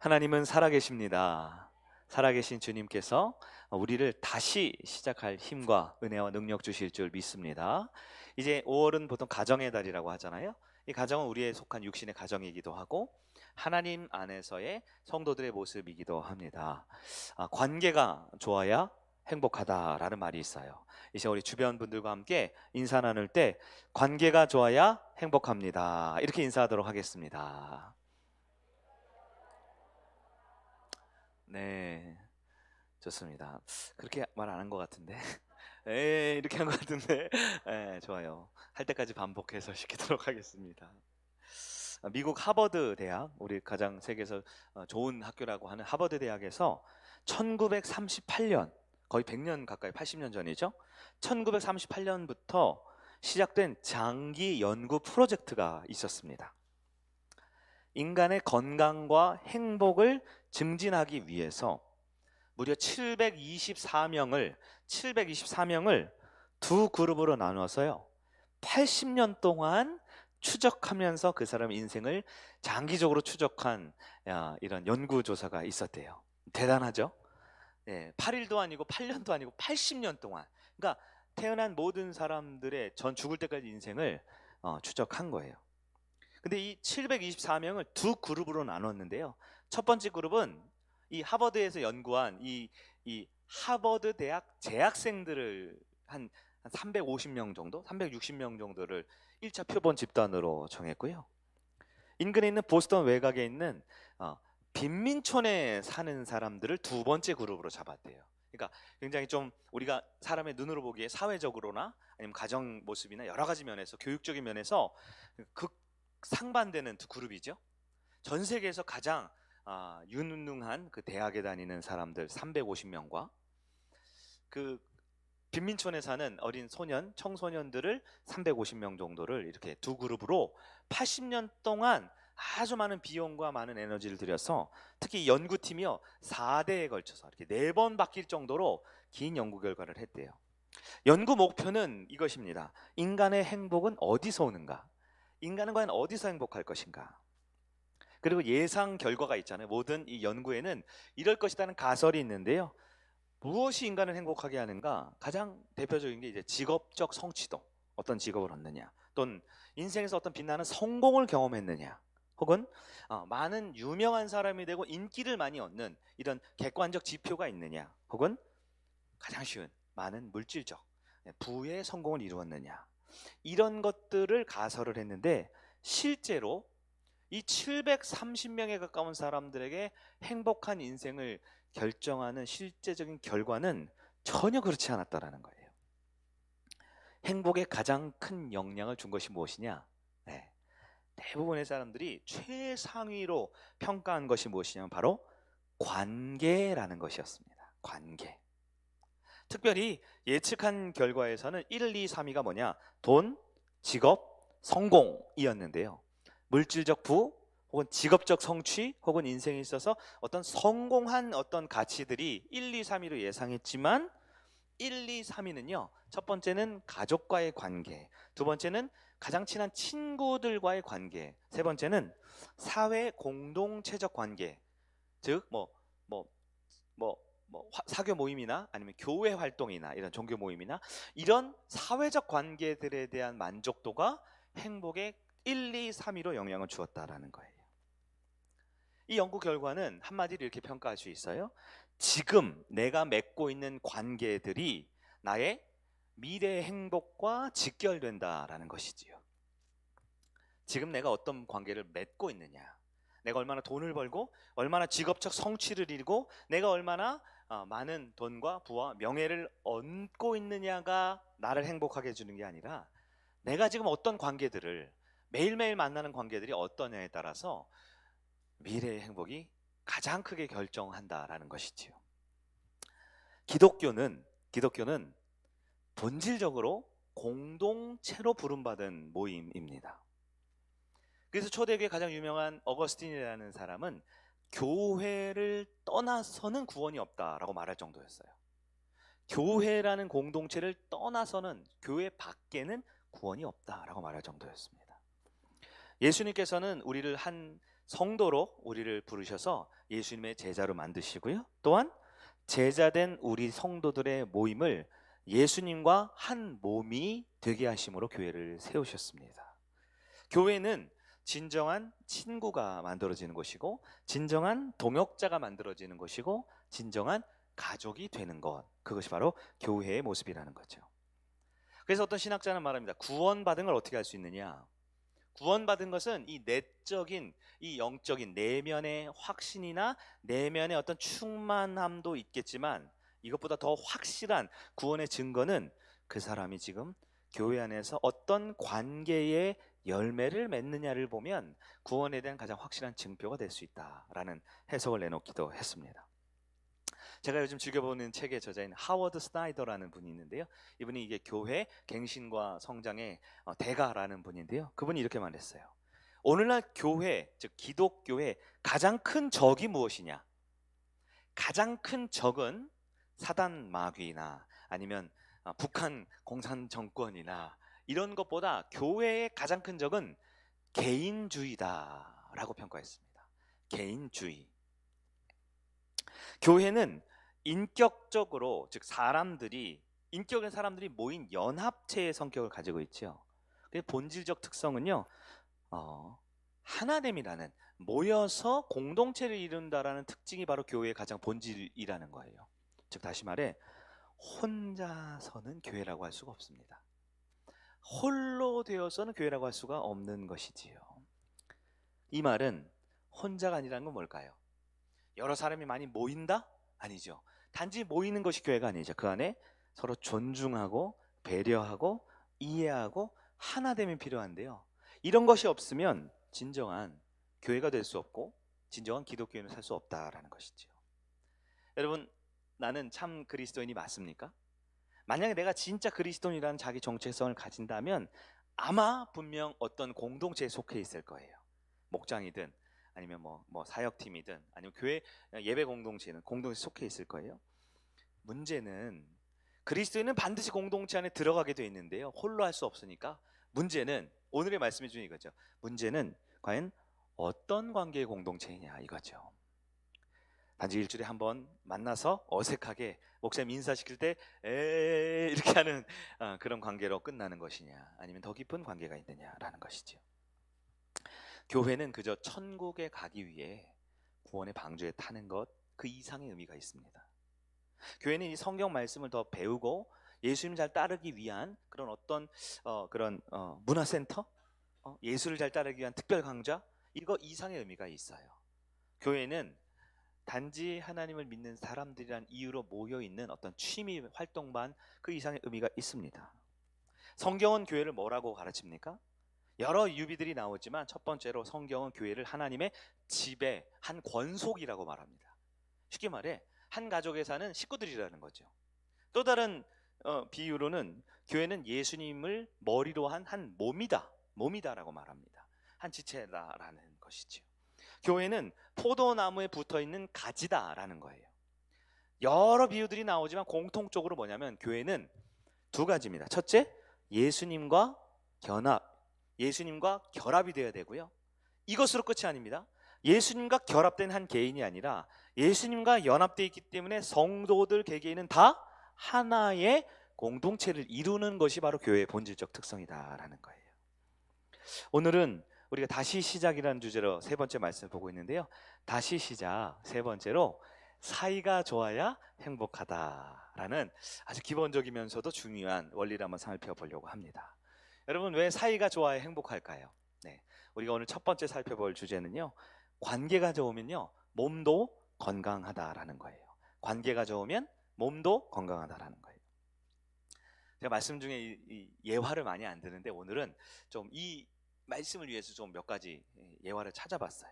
하나님은 살아계십니다. 살아계신 주님께서 우리를 다시 시작할 힘과 은혜와 능력 주실 줄 믿습니다. 이제 5월은 보통 가정의 달이라고 하잖아요. 이 가정은 우리에 속한 육신의 가정이기도 하고 하나님 안에서의 성도들의 모습이기도 합니다. 관계가 좋아야 행복하다라는 말이 있어요. 이제 우리 주변 분들과 함께 인사 나눌 때 관계가 좋아야 행복합니다. 이렇게 인사하도록 하겠습니다. 네, 좋습니다. 그렇게 말 안 한 것 같은데. 에 이렇게 한 것 같은데. 좋아요. 할 때까지 반복해서 시키도록 하겠습니다. 미국 하버드 대학, 우리 가장 세계에서 좋은 학교라고 하는 하버드 대학에서 1938년, 거의 100년 가까이 80년 전이죠. 1938년부터 시작된 장기 연구 프로젝트가 있었습니다. 인간의 건강과 행복을 증진하기 위해서 무려 724명을 두 그룹으로 나눠서요 80년 동안 추적하면서 그 사람의 인생을 장기적으로 추적한 이런 연구조사가 있었대요. 대단하죠? 8일도 아니고 8년도 아니고 80년 동안, 그러니까 태어난 모든 사람들의 전 죽을 때까지 인생을 추적한 거예요. 근데 이 724명을 두 그룹으로 나눴는데요. 첫 번째 그룹은 이 하버드에서 연구한 이 하버드 대학 재학생들을 한 350명 정도, 360명 정도를 1차 표본 집단으로 정했고요. 인근에 있는 보스턴 외곽에 있는 빈민촌에 사는 사람들을 두 번째 그룹으로 잡았대요. 그러니까 굉장히 좀 우리가 사람의 눈으로 보기에 사회적으로나 아니면 가정 모습이나 여러 가지 면에서 교육적인 면에서 극 상반되는 두 그룹이죠. 전 세계에서 가장 유능한 그 대학에 다니는 사람들 350명과 그 빈민촌에 사는 어린 소년, 청소년들을 350명 정도를 이렇게 두 그룹으로 80년 동안 아주 많은 비용과 많은 에너지를 들여서 특히 연구팀이요 4대에 걸쳐서 이렇게 4번 바뀔 정도로 긴 연구 결과를 했대요. 연구 목표는 이것입니다. 인간의 행복은 어디서 오는가? 인간은 과연 어디서 행복할 것인가? 그리고 예상 결과가 있잖아요. 모든 이 연구에는 이럴 것이라는 가설이 있는데요. 무엇이 인간을 행복하게 하는가? 가장 대표적인 게 이제 직업적 성취도. 어떤 직업을 얻느냐, 또는 인생에서 어떤 빛나는 성공을 경험했느냐, 혹은 많은 유명한 사람이 되고 인기를 많이 얻는 이런 객관적 지표가 있느냐, 혹은 가장 쉬운 많은 물질적 부의 성공을 이루었느냐, 이런 것들을 가설을 했는데 실제로 이 730명에 가까운 사람들에게 행복한 인생을 결정하는 실제적인 결과는 전혀 그렇지 않았다라는 거예요. 행복에 가장 큰 영향을 준 것이 무엇이냐? 네, 대부분의 사람들이 최상위로 평가한 것이 무엇이냐면 바로 관계라는 것이었습니다. 관계. 특별히 예측한 결과에서는 1, 2, 3위가 뭐냐? 돈, 직업, 성공이었는데요. 물질적 부 혹은 직업적 성취 혹은 인생에 있어서 어떤 성공한 어떤 가치들이 1, 2, 3위로 예상했지만 1, 2, 3위는요. 첫 번째는 가족과의 관계, 두 번째는 가장 친한 친구들과의 관계, 세 번째는 사회 공동체적 관계, 즉 사교 모임이나 아니면 교회 활동이나 이런 종교 모임이나 이런 사회적 관계들에 대한 만족도가 행복의 1, 2, 3위로 영향을 주었다라는 거예요. 이 연구 결과는 한마디로 이렇게 평가할 수 있어요. 지금 내가 맺고 있는 관계들이 나의 미래의 행복과 직결된다라는 것이지요. 지금 내가 어떤 관계를 맺고 있느냐, 내가 얼마나 돈을 벌고 얼마나 직업적 성취를 이루고 내가 얼마나 많은 돈과 부와 명예를 얻고 있느냐가 나를 행복하게 해주는 게 아니라 내가 지금 어떤 관계들을 매일매일 만나는 관계들이 어떠냐에 따라서 미래의 행복이 가장 크게 결정한다라는 것이지요. 기독교는 본질적으로 공동체로 부름받은 모임입니다. 그래서 초대교회 가장 유명한 어거스틴이라는 사람은 교회를 떠나서는 구원이 없다라고 말할 정도였어요. 교회라는 공동체를 떠나서는, 교회 밖에는 구원이 없다라고 말할 정도였습니다. 예수님께서는 우리를 한 성도로 우리를 부르셔서 예수님의 제자로 만드시고요. 또한 제자된 우리 성도들의 모임을 예수님과 한 몸이 되게 하심으로 교회를 세우셨습니다. 교회는 진정한 친구가 만들어지는 것이고, 진정한 동역자가 만들어지는 것이고, 진정한 가족이 되는 것, 그것이 바로 교회의 모습이라는 거죠. 그래서 어떤 신학자는 말합니다. 구원받은 걸 어떻게 할 수 있느냐? 구원받은 것은 이 내적인, 이 영적인 내면의 확신이나 내면의 어떤 충만함도 있겠지만, 이것보다 더 확실한 구원의 증거는 그 사람이 지금 교회 안에서 어떤 관계의 열매를 맺느냐를 보면 구원에 대한 가장 확실한 증표가 될 수 있다라는 해석을 내놓기도 했습니다. 제가 요즘 즐겨보는 책의 저자인 하워드 스나이더라는 분이 있는데요. 이분이 이게 교회 갱신과 성장의 대가라는 분인데요. 그분이 이렇게 말했어요. 오늘날 교회, 즉 기독교의 가장 큰 적이 무엇이냐? 가장 큰 적은 사단 마귀나 아니면 북한 공산 정권이나 이런 것보다 교회의 가장 큰 적은 개인주의다라고 평가했습니다. 개인주의. 교회는 인격적으로, 즉 인격의 사람들이 모인 연합체의 성격을 가지고 있죠. 본질적 특성은요, 하나됨이라는, 모여서 공동체를 이룬다라는 특징이 바로 교회의 가장 본질이라는 거예요. 즉 다시 말해 혼자서는 교회라고 할 수가 없습니다. 홀로 되어서는 교회라고 할 수가 없는 것이지요. 이 말은 혼자가 아니라는 건 뭘까요? 여러 사람이 많이 모인다? 아니죠. 단지 모이는 것이 교회가 아니죠. 그 안에 서로 존중하고 배려하고 이해하고 하나됨이 필요한데요. 이런 것이 없으면 진정한 교회가 될 수 없고 진정한 기독교인을 살 수 없다라는 것이죠. 여러분, 나는 참 그리스도인이 맞습니까? 만약에 내가 진짜 그리스도인이라는 자기 정체성을 가진다면 아마 분명 어떤 공동체에 속해 있을 거예요. 목장이든 아니면 뭐 사역팀이든 아니면 교회 예배 공동체는 공동체에 속해 있을 거예요. 문제는 그리스도인은 반드시 공동체 안에 들어가게 돼 있는데요. 홀로 할 수 없으니까 문제는 오늘의 말씀해 주는 이거죠. 문제는 과연 어떤 관계의 공동체이냐 이거죠. 단지 일주일에 한 번 만나서 어색하게 목사님 인사시킬 때 이렇게 하는 그런 관계로 끝나는 것이냐, 아니면 더 깊은 관계가 있느냐라는 것이죠. 교회는 그저 천국에 가기 위해 구원의 방주에 타는 것, 그 이상의 의미가 있습니다. 교회는 이 성경 말씀을 더 배우고 예수님 잘 따르기 위한 그런 어떤 문화센터, 예수를 잘 따르기 위한 특별 강좌, 이거 이상의 의미가 있어요. 교회는 단지 하나님을 믿는 사람들이란 이유로 모여있는 어떤 취미 활동반, 그 이상의 의미가 있습니다. 성경은 교회를 뭐라고 가르칩니까? 여러 유비들이 나오지만 첫 번째로 성경은 교회를 하나님의 지배, 한 권속이라고 말합니다. 쉽게 말해 한 가족에 사는 식구들이라는 거죠. 또 다른 비유로는 교회는 예수님을 머리로 한 몸이다라고 말합니다. 한 지체다라는 것이죠. 교회는 포도나무에 붙어있는 가지다라는 거예요. 여러 비유들이 나오지만 공통적으로 뭐냐면 교회는 두 가지입니다. 첫째, 예수님과 결합이 되어야 되고요. 이것으로 끝이 아닙니다. 예수님과 결합된 한 개인이 아니라 예수님과 연합되어 있기 때문에 성도들 개개인은 다 하나의 공동체를 이루는 것이 바로 교회의 본질적 특성이다라는 거예요. 오늘은 우리가 다시 시작이라는 주제로 세 번째 말씀을 보고 있는데요. 다시 시작 세 번째로 사이가 좋아야 행복하다라는 아주 기본적이면서도 중요한 원리를 한번 살펴보려고 합니다. 여러분, 왜 사이가 좋아야 행복할까요? 네, 우리가 오늘 첫 번째 살펴볼 주제는요, 관계가 좋으면요 몸도 건강하다라는 거예요. 관계가 좋으면 몸도 건강하다라는 거예요. 제가 말씀 중에 이 예화를 많이 안 드는데 오늘은 좀 이 말씀을 위해서 좀 몇 가지 예화를 찾아봤어요.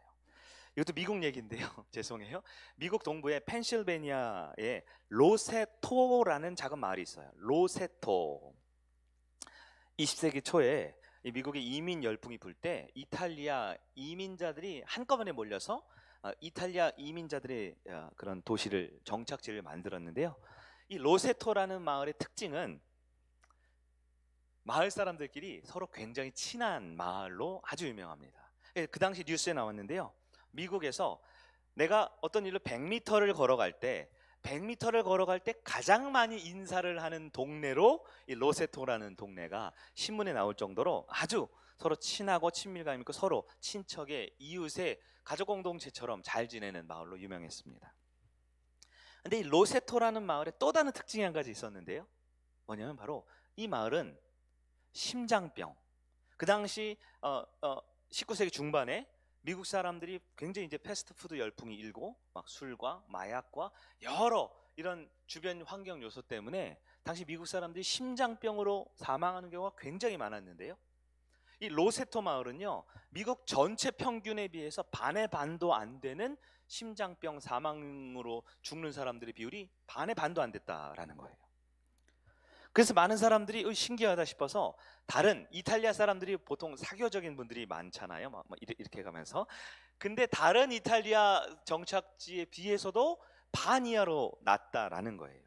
이것도 미국 얘기인데요. 죄송해요. 미국 동부의 펜실베니아에 로세토라는 작은 마을이 있어요. 로세토. 20세기 초에 미국의 이민 열풍이 불 때 이탈리아 이민자들이 한꺼번에 몰려서 이탈리아 이민자들의 그런 도시를, 정착지를 만들었는데요. 이 로세토라는 마을의 특징은 마을 사람들끼리 서로 굉장히 친한 마을로 아주 유명합니다. 그 당시 뉴스에 나왔는데요. 미국에서 내가 어떤 일로 100m를 걸어갈 때 100m를 걸어갈 때 가장 많이 인사를 하는 동네로 이 로세토라는 동네가 신문에 나올 정도로 아주 서로 친하고 친밀감 있고 서로 친척의 이웃의 가족 공동체처럼 잘 지내는 마을로 유명했습니다. 근데 이 로세토라는 마을에 또 다른 특징이 한 가지 있었는데요. 뭐냐면 바로 이 마을은 심장병. 그 당시 19세기 중반에 미국 사람들이 굉장히 이제 패스트푸드 열풍이 일고 막 술과 마약과 여러 이런 주변 환경 요소 때문에 당시 미국 사람들이 심장병으로 사망하는 경우가 굉장히 많았는데요. 이 로세토 마을은요, 미국 전체 평균에 비해서 반의 반도 안 되는 심장병 사망으로 죽는 사람들의 비율이 반의 반도 안 됐다라는 거예요. 그래서 많은 사람들이 신기하다 싶어서 다른 이탈리아 사람들이 보통 사교적인 분들이 많잖아요. 막 이렇게 가면서. 근데 다른 이탈리아 정착지에 비해서도 반 이하로 낮다라는 거예요.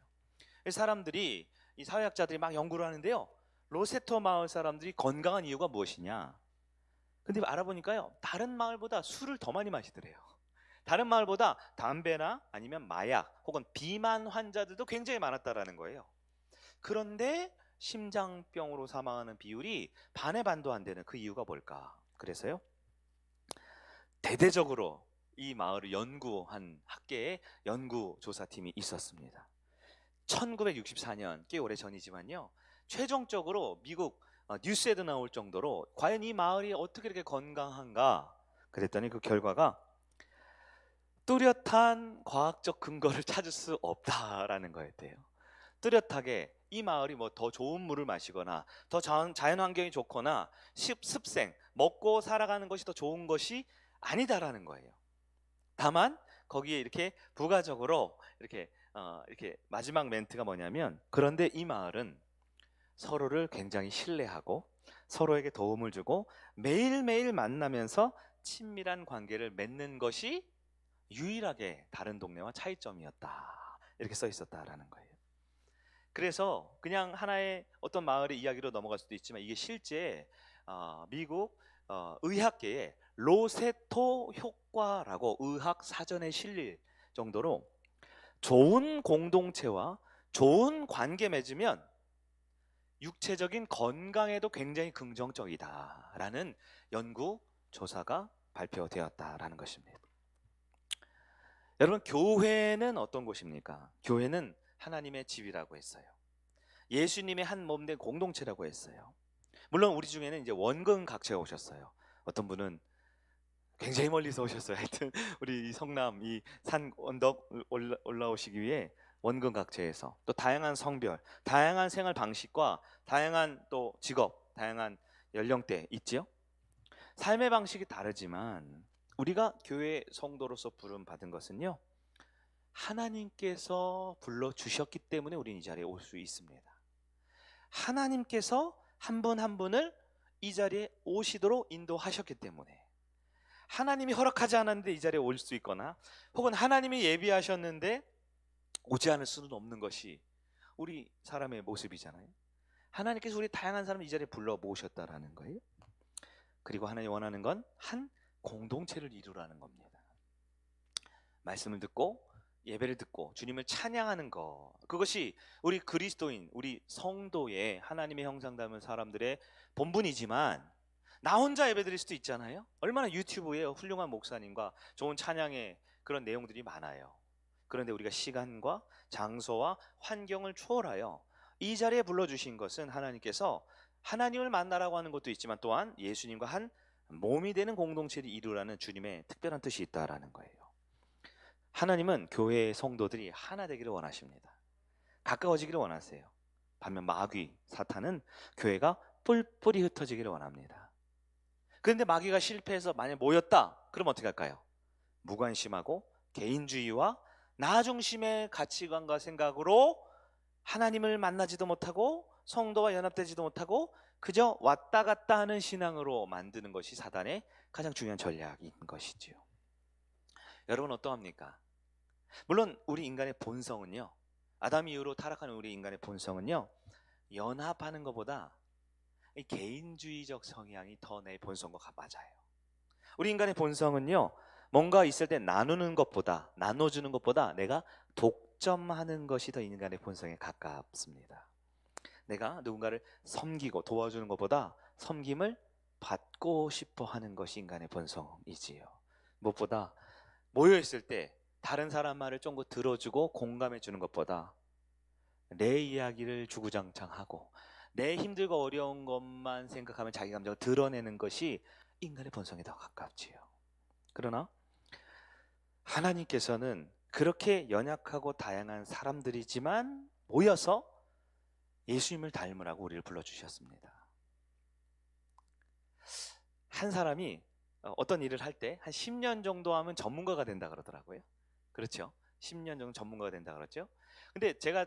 그래서 사람들이 이 사회학자들이 막 연구를 하는데요. 로세토 마을 사람들이 건강한 이유가 무엇이냐? 근데 알아보니까요. 다른 마을보다 술을 더 많이 마시더래요. 다른 마을보다 담배나 아니면 마약 혹은 비만 환자들도 굉장히 많았다라는 거예요. 그런데 심장병으로 사망하는 비율이 반의 반도 안 되는 그 이유가 뭘까? 그래서요. 대대적으로 이 마을을 연구한 학계의 연구조사팀이 있었습니다. 1964년, 꽤 오래 전이지만요. 최종적으로 미국 뉴스에도 나올 정도로 과연 이 마을이 어떻게 이렇게 건강한가? 그랬더니 그 결과가 뚜렷한 과학적 근거를 찾을 수 없다라는 거였대요. 뚜렷하게 이 마을이 뭐 더 좋은 물을 마시거나 더 자연 환경이 좋거나 습생 먹고 살아가는 것이 더 좋은 것이 아니다라는 거예요. 다만 거기에 이렇게 부가적으로 이렇게 마지막 멘트가 뭐냐면, 그런데 이 마을은 서로를 굉장히 신뢰하고 서로에게 도움을 주고 매일매일 만나면서 친밀한 관계를 맺는 것이 유일하게 다른 동네와 차이점이었다. 이렇게 써 있었다라는 거예요. 그래서 그냥 하나의 어떤 마을의 이야기로 넘어갈 수도 있지만 이게 실제 미국 의학계의 로세토 효과라고 의학 사전에 실릴 정도로 좋은 공동체와 좋은 관계 맺으면 육체적인 건강에도 굉장히 긍정적이다라는 연구 조사가 발표되었다라는 것입니다. 여러분, 교회는 어떤 곳입니까? 교회는 하나님의 집이라고 했어요. 예수님의 한 몸 된 공동체라고 했어요. 물론 우리 중에는 이제 원근 각체가 오셨어요. 어떤 분은 굉장히 멀리서 오셨어요. 하여튼 우리 성남 이 산 언덕 올라오시기 위해 원근 각체에서 또 다양한 성별, 다양한 생활 방식과 다양한 또 직업, 다양한 연령대 있지요. 삶의 방식이 다르지만 우리가 교회 성도로서 부름 받은 것은요, 하나님께서 불러 주셨기 때문에 우리는 이 자리에 올 수 있습니다. 하나님께서 한 분 한 분을 이 자리에 오시도록 인도하셨기 때문에, 하나님이 허락하지 않았는데 이 자리에 올 수 있거나 혹은 하나님이 예비하셨는데 오지 않을 수는 없는 것이 우리 사람의 모습이잖아요. 하나님께서 우리 다양한 사람을 이 자리에 불러 모으셨다라는 거예요. 그리고 하나님이 원하는 건 한 공동체를 이루라는 겁니다. 말씀을 듣고 예배를 듣고 주님을 찬양하는 것, 그것이 우리 그리스도인, 우리 성도의 하나님의 형상 담은 사람들의 본분이지만 나 혼자 예배드릴 수도 있잖아요. 얼마나 유튜브에 훌륭한 목사님과 좋은 찬양의 그런 내용들이 많아요. 그런데 우리가 시간과 장소와 환경을 초월하여 이 자리에 불러주신 것은 하나님께서 하나님을 만나라고 하는 것도 있지만 또한 예수님과 한 몸이 되는 공동체를 이루라는 주님의 특별한 뜻이 있다라는 거예요. 하나님은 교회의 성도들이 하나 되기를 원하십니다. 가까워지기를 원하세요. 반면 마귀, 사탄은 교회가 뿔뿔이 흩어지기를 원합니다. 그런데 마귀가 실패해서 만약 모였다, 그럼 어떻게 할까요? 무관심하고 개인주의와 나 중심의 가치관과 생각으로 하나님을 만나지도 못하고 성도와 연합되지도 못하고 그저 왔다 갔다 하는 신앙으로 만드는 것이 사단의 가장 중요한 전략인 것이지요. 여러분 어떠합니까? 물론 우리 인간의 본성은요, 아담 이후로 타락하는 우리 인간의 본성은요, 연합하는 것보다 개인주의적 성향이 더 내 본성과 맞아요. 우리 인간의 본성은요, 뭔가 있을 때 나누는 것보다, 나눠주는 것보다 내가 독점하는 것이 더 인간의 본성에 가깝습니다. 내가 누군가를 섬기고 도와주는 것보다 섬김을 받고 싶어 하는 것이 인간의 본성이지요. 무엇보다 모여있을 때 다른 사람 말을 좀 더 들어주고 공감해 주는 것보다 내 이야기를 주구장창하고 내 힘들고 어려운 것만 생각하면 자기 감정을 드러내는 것이 인간의 본성에 더 가깝지요. 그러나 하나님께서는 그렇게 연약하고 다양한 사람들이지만 모여서 예수님을 닮으라고 우리를 불러주셨습니다. 한 사람이 어떤 일을 할 때 한 10년 정도 하면 전문가가 된다 그러더라고요. 그렇죠? 10년 정도 전문가가 된다 그랬죠. 근데 제가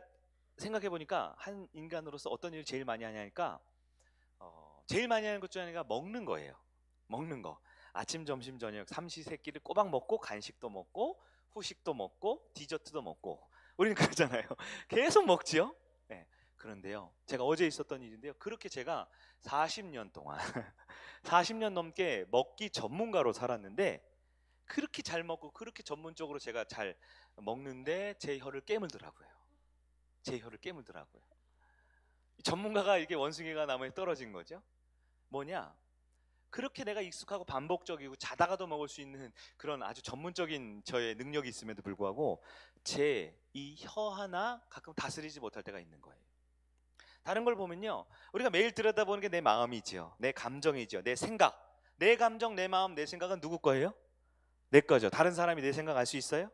생각해 보니까 한 인간으로서 어떤 일을 제일 많이 하냐니까 제일 많이 하는 것 중에 하나가 먹는 거예요. 먹는 거. 아침, 점심, 저녁 삼시세끼를 꼬박 먹고 간식도 먹고 후식도 먹고 디저트도 먹고 우리는 그러잖아요. 계속 먹지요. 네. 그런데요, 제가 어제 있었던 일인데요, 그렇게 제가 40년 동안 40년 넘게 먹기 전문가로 살았는데 그렇게 잘 먹고 그렇게 전문적으로 제가 잘 먹는데 제 혀를 깨물더라고요. 제 혀를 깨물더라고요. 전문가가 이게 원숭이가 나무에 떨어진 거죠. 뭐냐? 그렇게 내가 익숙하고 반복적이고 자다가도 먹을 수 있는 그런 아주 전문적인 저의 능력이 있음에도 불구하고 제 이 혀 하나 가끔 다스리지 못할 때가 있는 거예요. 다른 걸 보면요, 우리가 매일 들여다보는 게 내 마음이지요, 내 감정이지요, 내 생각. 내 감정, 내 마음, 내 생각은 누구 거예요? 내 거죠. 다른 사람이 내 생각 알 수 있어요?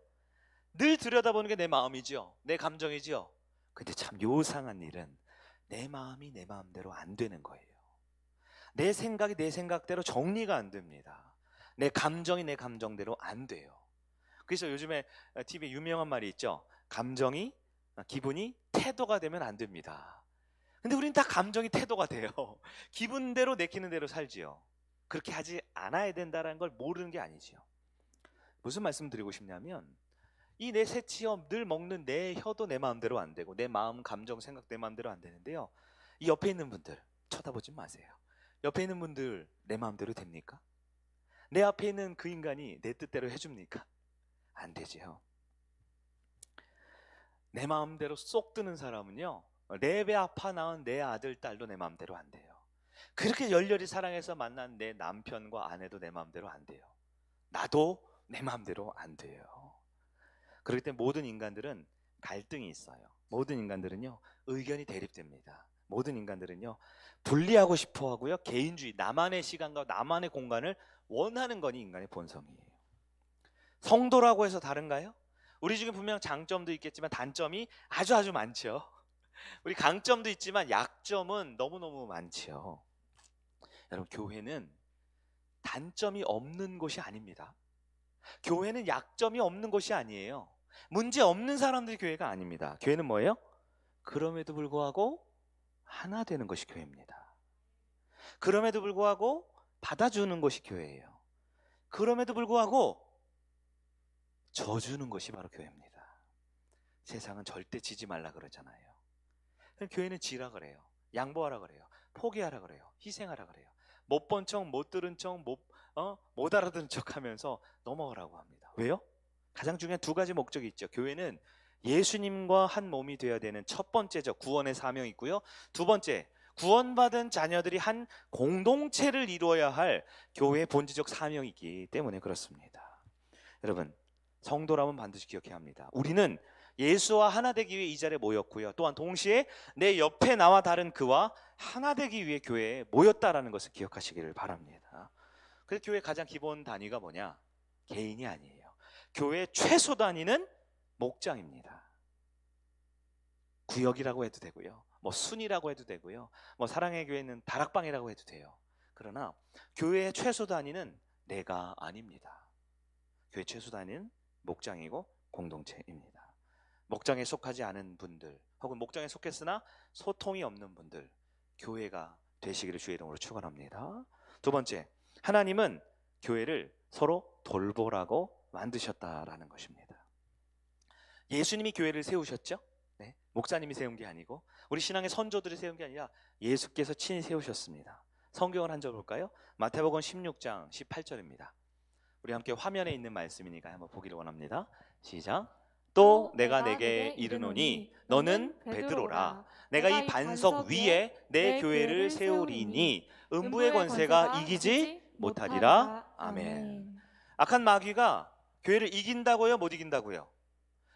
늘 들여다보는 게 내 마음이지요, 내 감정이지요. 근데 참 요상한 일은 내 마음이 내 마음대로 안 되는 거예요. 내 생각이 내 생각대로 정리가 안 됩니다. 내 감정이 내 감정대로 안 돼요. 그래서 요즘에 TV에 유명한 말이 있죠. 감정이 기분이 태도가 되면 안 됩니다. 근데 우리는 다 감정이 태도가 돼요. 기분대로 내키는 대로 살지요. 그렇게 하지 않아야 된다는 걸 모르는 게 아니지요. 무슨 말씀 드리고 싶냐면 이 내 새치어 늘 먹는 내 혀도 내 마음대로 안 되고 내 마음, 감정, 생각 내 마음대로 안 되는데요, 이 옆에 있는 분들 쳐다보지 마세요. 옆에 있는 분들 내 마음대로 됩니까? 내 앞에 있는 그 인간이 내 뜻대로 해줍니까? 안 되지요. 내 마음대로 쏙 드는 사람은요, 내 배 아파 낳은 내 아들, 딸도 내 마음대로 안 돼요. 그렇게 열렬히 사랑해서 만난 내 남편과 아내도 내 마음대로 안 돼요. 나도 내 마음대로 안 돼요. 그렇기 때문에 모든 인간들은 갈등이 있어요. 모든 인간들은요, 의견이 대립됩니다. 모든 인간들은요, 분리하고 싶어 하고요, 개인주의, 나만의 시간과 나만의 공간을 원하는 것이 인간의 본성이에요. 성도라고 해서 다른가요? 우리 중에 분명 장점도 있겠지만 단점이 아주 많죠. 우리 강점도 있지만 약점은 너무너무 많지요. 여러분, 교회는 단점이 없는 곳이 아닙니다. 교회는 약점이 없는 곳이 아니에요. 문제 없는 사람들이 교회가 아닙니다. 교회는 뭐예요? 그럼에도 불구하고 하나 되는 것이 교회입니다. 그럼에도 불구하고 받아주는 것이 교회예요. 그럼에도 불구하고 져주는 것이 바로 교회입니다. 세상은 절대 지지 말라 그러잖아요. 교회는 지라 그래요. 양보하라 그래요. 포기하라 그래요. 희생하라 그래요. 못 본 척, 못 들은 척, 못 알아듣는 척 하면서 넘어가라고 합니다. 왜요? 가장 중요한 두 가지 목적이 있죠. 교회는 예수님과 한 몸이 되어야 되는 첫 번째죠. 구원의 사명이 있고요. 두 번째, 구원받은 자녀들이 한 공동체를 이루어야 할 교회의 본질적 사명이 있기 때문에 그렇습니다. 여러분, 성도라면 반드시 기억해야 합니다. 우리는 예수와 하나 되기 위해 이 자리에 모였고요, 또한 동시에 내 옆에 나와 다른 그와 하나 되기 위해 교회에 모였다라는 것을 기억하시기를 바랍니다. 그래서 교회 가장 기본 단위가 뭐냐? 개인이 아니에요. 교회 최소 단위는 목장입니다. 구역이라고 해도 되고요, 뭐 순이라고 해도 되고요, 뭐 사랑의 교회는 다락방이라고 해도 돼요. 그러나 교회의 최소 단위는 내가 아닙니다. 교회 최소 단위는 목장이고 공동체입니다. 목장에 속하지 않은 분들, 혹은 목장에 속했으나 소통이 없는 분들, 교회가 되시기를 주의 이름으로 축원합니다. 두 번째, 하나님은 교회를 서로 돌보라고 만드셨다라는 것입니다. 예수님이 교회를 세우셨죠? 네, 목사님이 세운 게 아니고 우리 신앙의 선조들이 세운 게 아니라 예수께서 친히 세우셨습니다. 성경을 한 절 볼까요? 마태복음 16장 18절입니다. 우리 함께 화면에 있는 말씀이니까 한번 보기를 원합니다. 시작. 또 내가 내게 이르노니 너는 베드로라. 내가 이 반석 위에 내 교회를 세우리니 음부의 권세가 이기지 못하리라. 아멘. 악한 마귀가 교회를 이긴다고요? 못 이긴다고요?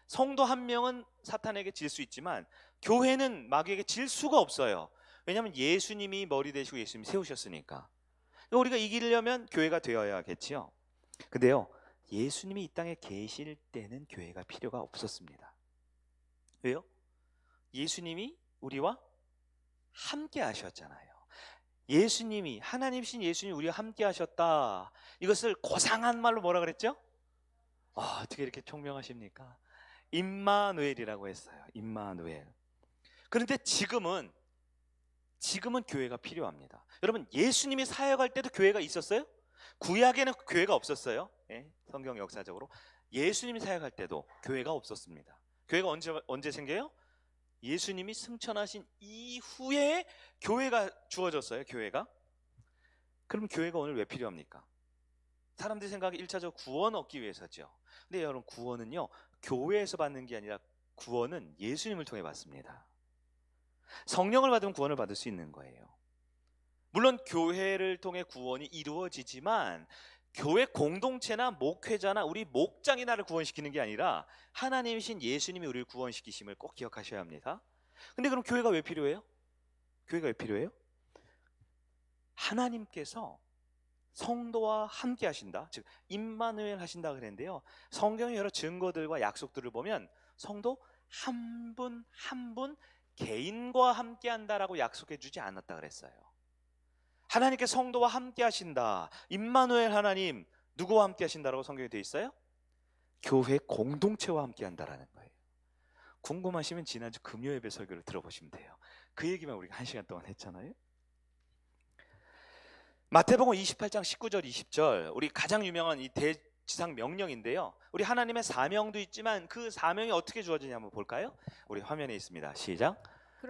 성도 한 명은 사탄에게 질 수 있지만 교회는 마귀에게 질 수가 없어요. 왜냐하면 예수님이 머리 되시고 예수님이 세우셨으니까. 우리가 이기려면 교회가 되어야겠지요. 근데요, 예수님이 이 땅에 계실 때는 교회가 필요가 없었습니다. 왜요? 예수님이 우리와 함께 하셨잖아요. 예수님이, 하나님이신 예수님이 우리와 함께 하셨다. 이것을 고상한 말로 뭐라 그랬죠? 어떻게 이렇게 총명하십니까? 임마누엘이라고 했어요. 임마누엘. 그런데 지금은 교회가 필요합니다. 여러분, 예수님이 사역할 때도 교회가 있었어요? 구약에는 교회가 없었어요. 성경 역사적으로 예수님이 사역할 때도 교회가 없었습니다. 교회가 언제 생겨요? 예수님이 승천하신 이후에 교회가 주어졌어요. 교회가. 그럼 교회가 오늘 왜 필요합니까? 사람들이 생각이 1차적으로 구원 얻기 위해서죠. 근데 여러분, 구원은요, 교회에서 받는 게 아니라 구원은 예수님을 통해 받습니다. 성령을 받으면 구원을 받을 수 있는 거예요. 물론 교회를 통해 구원이 이루어지지만 교회 공동체나 목회자나 우리 목장이 나를 구원시키는 게 아니라 하나님이신 예수님이 우리를 구원시키심을 꼭 기억하셔야 합니다. 근데 그럼 교회가 왜 필요해요? 교회가 왜 필요해요? 하나님께서 성도와 함께 하신다, 즉 임마누엘 하신다 그랬는데요, 성경의 여러 증거들과 약속들을 보면 성도 한 분 한 분 개인과 함께 한다라고 약속해 주지 않았다 그랬어요. 하나님께 성도와 함께 하신다, 임마누엘 하나님 누구와 함께 하신다라고 성경에 되어 있어요? 교회 공동체와 함께 한다라는 거예요. 궁금하시면 지난주 금요예배 설교를 들어보시면 돼요. 그 얘기만 우리가 1시간 동안 했잖아요. 마태복음 28장 19절 20절, 우리 가장 유명한 이 대지상 명령인데요, 우리 하나님의 사명도 있지만 그 사명이 어떻게 주어지냐 한번 볼까요? 우리 화면에 있습니다. 시작.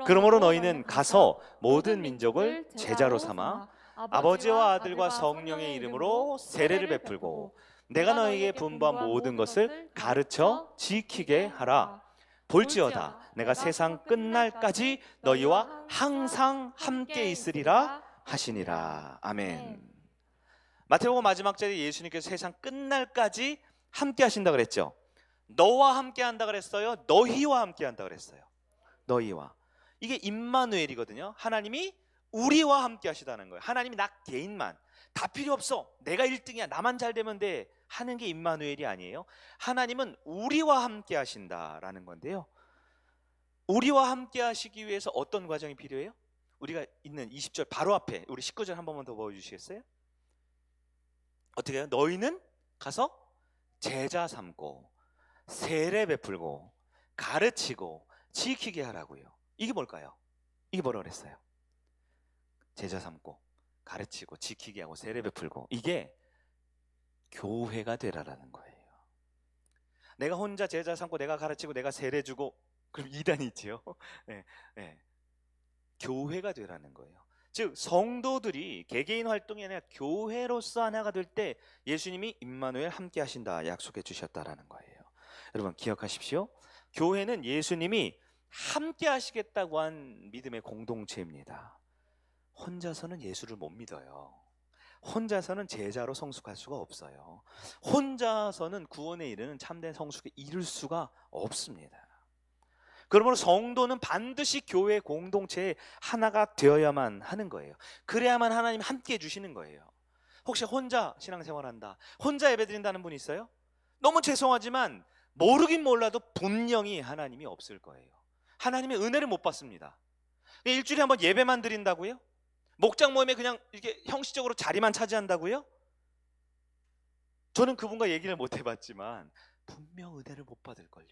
그러므로 너희는 가서 모든 민족을 제자로 삼아 아버지와 아들과 성령의 이름으로 세례를 베풀고 내가 너희에게 분부한 모든 것을 가르쳐 지키게 하라. 볼지어다 내가 세상 끝날까지 너희와 항상 함께 있으리라 하시니라. 아멘. 마태복음 마지막 절에 예수님께서 세상 끝날까지 함께 하신다 그랬죠. 너와 함께 한다 그랬어요? 너희와 함께 한다 그랬어요? 너희와. 이게 임마누엘이거든요. 하나님이 우리와 함께 하시다는 거예요. 하나님이 나 개인만, 다 필요 없어, 내가 1등이야, 나만 잘 되면 돼 하는 게 임마누엘이 아니에요. 하나님은 우리와 함께 하신다라는 건데요, 우리와 함께 하시기 위해서 어떤 과정이 필요해요? 우리가 있는 20절 바로 앞에 우리 19절 한 번만 더 보여주시겠어요? 어떻게 해요? 너희는 가서 제자 삼고 세례 베풀고 가르치고 지키게 하라고요. 이게 뭘까요? 이게 뭐라고 그랬어요? 제자 삼고 가르치고 지키게 하고 세례 베풀고, 이게 교회가 되라라는 거예요. 내가 혼자 제자 삼고 내가 가르치고 내가 세례 주고 그럼 이단이지요. 네, 네. 교회가 되라는 거예요. 즉 성도들이 개개인 활동이 아니라 교회로서 하나가 될 때 예수님이 임마누엘 함께 하신다 약속해 주셨다라는 거예요. 여러분 기억하십시오. 교회는 예수님이 함께 하시겠다고 한 믿음의 공동체입니다. 혼자서는 예수를 못 믿어요. 혼자서는 제자로 성숙할 수가 없어요. 혼자서는 구원에 이르는 참된 성숙에 이룰 수가 없습니다. 그러므로 성도는 반드시 교회 공동체의 하나가 되어야만 하는 거예요. 그래야만 하나님 함께 해주시는 거예요. 혹시 혼자 신앙생활한다, 혼자 예배드린다는 분 있어요? 너무 죄송하지만 모르긴 몰라도 분명히 하나님이 없을 거예요. 하나님의 은혜를 못 받습니다. 일주일에 한번 예배만 드린다고요? 목장 모임에 그냥 이렇게 형식적으로 자리만 차지한다고요? 저는 그분과 얘기를 못 해봤지만 분명 은혜를 못 받을걸요.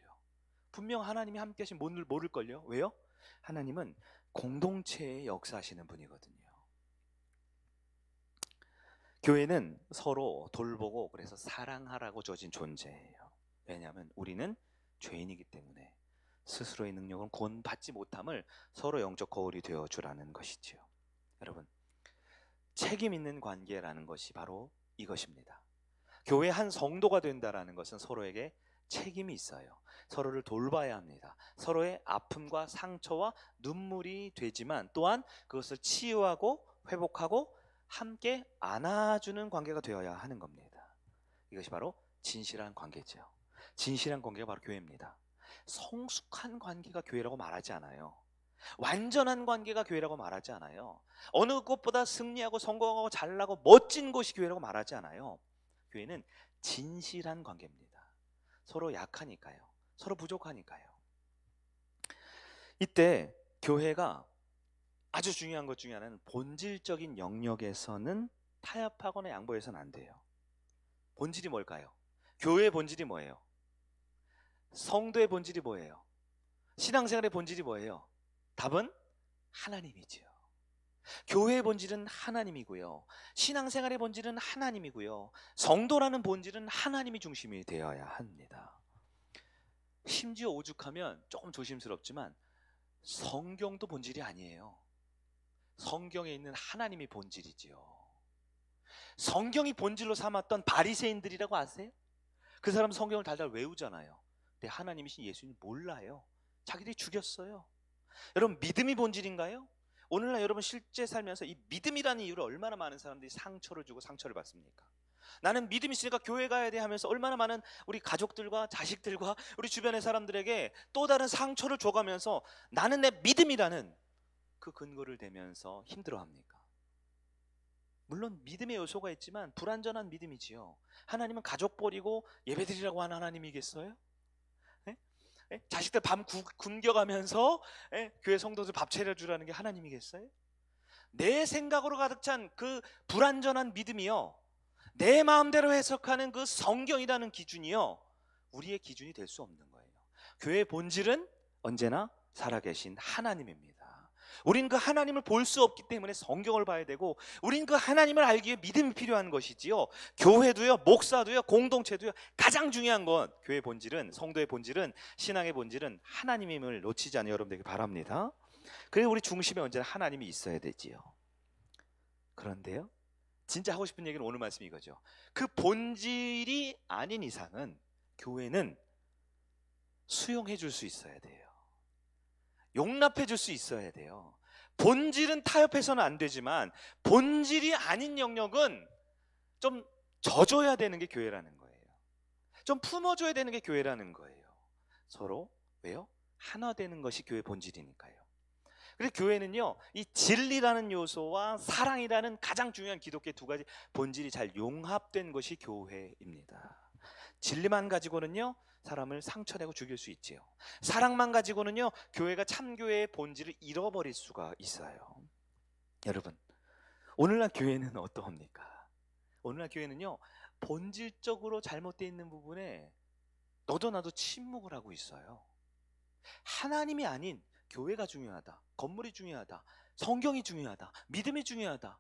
분명 하나님이 함께 하신 모를걸요. 왜요? 하나님은 공동체에 역사하시는 분이거든요. 교회는 서로 돌보고 그래서 사랑하라고 주어진 존재예요. 왜냐하면 우리는 죄인이기 때문에 스스로의 능력은 구원받지 못함을 서로 영적 거울이 되어주라는 것이지요. 여러분, 책임 있는 관계라는 것이 바로 이것입니다. 교회 한 성도가 된다라는 것은 서로에게 책임이 있어요. 서로를 돌봐야 합니다. 서로의 아픔과 상처와 눈물이 되지만 또한 그것을 치유하고 회복하고 함께 안아주는 관계가 되어야 하는 겁니다. 이것이 바로 진실한 관계죠. 진실한 관계가 바로 교회입니다. 성숙한 관계가 교회라고 말하지 않아요. 완전한 관계가 교회라고 말하지 않아요. 어느 것보다 승리하고 성공하고 잘나고 멋진 곳이 교회라고 말하지 않아요. 교회는 진실한 관계입니다. 서로 약하니까요. 서로 부족하니까요. 이때 교회가 아주 중요한 것 중에 하나는 본질적인 영역에서는 타협하거나 양보해서는 안 돼요. 본질이 뭘까요? 교회의 본질이 뭐예요? 성도의 본질이 뭐예요? 신앙생활의 본질이 뭐예요? 답은 하나님이지요. 교회의 본질은 하나님이고요. 신앙생활의 본질은 하나님이고요. 성도라는 본질은 하나님이 중심이 되어야 합니다. 심지어 오죽하면 조금 조심스럽지만 성경도 본질이 아니에요. 성경에 있는 하나님이 본질이지요. 성경이 본질로 삼았던 바리새인들이라고 아세요? 그 사람 성경을 달달 외우잖아요. 근데 하나님이신 예수님 몰라요. 자기들이 죽였어요. 여러분, 믿음이 본질인가요? 오늘날 여러분 실제 살면서 이 믿음이라는 이유로 얼마나 많은 사람들이 상처를 주고 상처를 받습니까? 나는 믿음이 있으니까 교회 가야 돼 하면서 얼마나 많은 우리 가족들과 자식들과 우리 주변의 사람들에게 또 다른 상처를 줘가면서 나는 내 믿음이라는 그 근거를 대면서 힘들어합니까? 물론 믿음의 요소가 있지만 불완전한 믿음이지요. 하나님은 가족 버리고 예배드리라고 하는 하나님이겠어요? 예? 예? 자식들 밤 굶겨가면서 교회 성도들 밥 차려주라는 게 하나님이겠어요? 내 생각으로 가득 찬 그 불완전한 믿음이요, 내 마음대로 해석하는 그 성경이라는 기준이요, 우리의 기준이 될 수 없는 거예요. 교회의 본질은 언제나 살아계신 하나님입니다. 우린 그 하나님을 볼 수 없기 때문에 성경을 봐야 되고, 우린 그 하나님을 알기 위해 믿음이 필요한 것이지요. 교회도요, 목사도요, 공동체도요, 가장 중요한 건 교회의 본질은, 성도의 본질은, 신앙의 본질은 하나님임을 놓치지 않으려 여러분들에게 바랍니다. 그래서 우리 중심에 언제나 하나님이 있어야 되지요. 그런데요, 진짜 하고 싶은 얘기는 오늘 말씀이 이거죠. 그 본질이 아닌 이상은 교회는 수용해 줄 수 있어야 돼요. 용납해 줄 수 있어야 돼요. 본질은 타협해서는 안 되지만 본질이 아닌 영역은 좀 져줘야 되는 게 교회라는 거예요. 좀 품어줘야 되는 게 교회라는 거예요. 서로 왜요? 하나 되는 것이 교회 본질이니까요. 그래서 교회는요, 이 진리라는 요소와 사랑이라는 가장 중요한 기독교의 두 가지 본질이 잘 용합된 것이 교회입니다. 진리만 가지고는요, 사람을 상처내고 죽일 수 있지요. 사랑만 가지고는요, 교회가 참교회의 본질을 잃어버릴 수가 있어요. 여러분, 오늘날 교회는 어떠합니까? 오늘날 교회는요, 본질적으로 잘못되어 있는 부분에 너도 나도 침묵을 하고 있어요. 하나님이 아닌 교회가 중요하다, 건물이 중요하다, 성경이 중요하다, 믿음이 중요하다,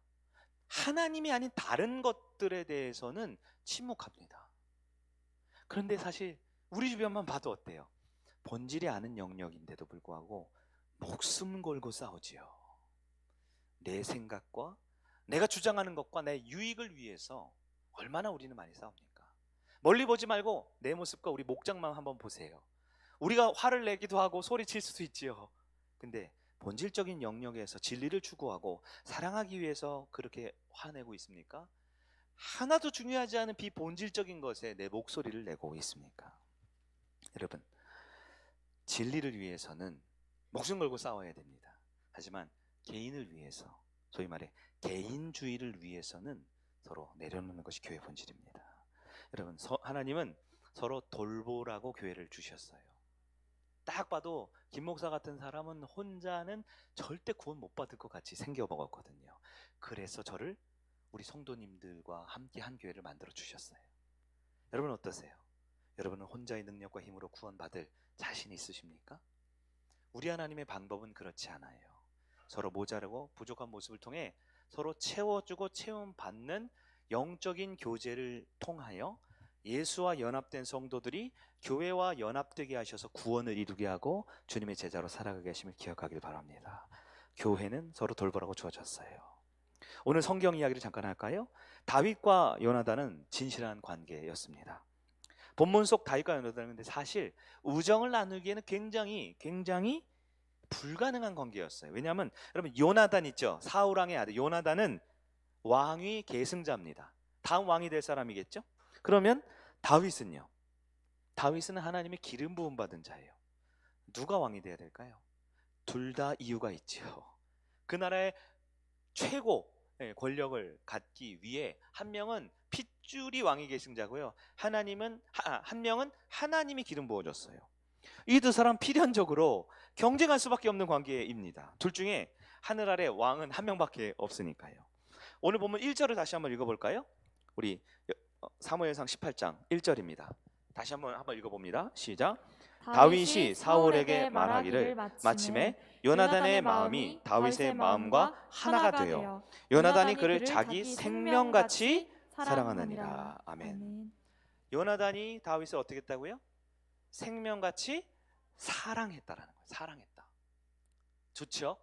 하나님이 아닌 다른 것들에 대해서는 침묵합니다. 그런데 사실 우리 주변만 봐도 어때요? 본질이 아는 영역인데도 불구하고 목숨 걸고 싸우지요. 내 생각과 내가 주장하는 것과 내 유익을 위해서 얼마나 우리는 많이 싸웁니까? 멀리 보지 말고 내 모습과 우리 목장만 한번 보세요. 우리가 화를 내기도 하고 소리칠 수도 있지요. 근데 본질적인 영역에서 진리를 추구하고 사랑하기 위해서 그렇게 화내고 있습니까? 하나도 중요하지 않은 비본질적인 것에 내 목소리를 내고 있습니까? 여러분, 진리를 위해서는 목숨 걸고 싸워야 됩니다. 하지만 개인을 위해서, 소위 말해 개인주의를 위해서는 서로 내려놓는 것이 교회의 본질입니다. 여러분, 하나님은 서로 돌보라고 교회를 주셨어요. 딱 봐도 김 목사 같은 사람은 혼자는 절대 구원 못 받을 것 같이 생겨 먹었거든요. 그래서 저를 우리 성도님들과 함께 한 교회를 만들어 주셨어요. 여러분 어떠세요? 여러분은 혼자의 능력과 힘으로 구원받을 자신 있으십니까? 우리 하나님의 방법은 그렇지 않아요. 서로 모자르고 부족한 모습을 통해 서로 채워주고 채움받는 영적인 교제를 통하여 예수와 연합된 성도들이 교회와 연합되게 하셔서 구원을 이루게 하고 주님의 제자로 살아가게 하심을 기억하길 바랍니다. 교회는 서로 돌보라고 주어졌어요. 오늘 성경 이야기를 잠깐 할까요? 다윗과 요나단은 진실한 관계였습니다. 본문 속 다윗과 요나단은 근데 사실 우정을 나누기에는 굉장히 불가능한 관계였어요. 왜냐하면 여러분 요나단 있죠? 사울 왕의 아들 요나단은 왕위 계승자입니다. 다음 왕이 될 사람이겠죠? 그러면 다윗은요? 다윗은 하나님의 기름 부음 받은 자예요. 누가 왕이 돼야 될까요? 둘 다 이유가 있지요. 그 나라의 최고 권력을 갖기 위해 한 명은 핏줄이 왕위 계승자고요. 한 명은 하나님이 기름 부어줬어요. 이 두 사람 필연적으로 경쟁할 수밖에 없는 관계입니다. 둘 중에 하늘 아래 왕은 한 명밖에 없으니까요. 오늘 보면 1절을 다시 한번 읽어볼까요? 우리 사무엘상 18장 1절입니다. 다시 한번 읽어봅니다. 시작. 다윗이 사울에게 말하기를 마침에 요나단의 마음이 다윗의 마음과 하나가 되어 요나단이 그를 자기 생명같이 사랑하느니라. 아멘. 요나단이 다윗을 어떻게 했다고요? 생명같이 사랑했다라는 거예요. 사랑했다. 좋죠?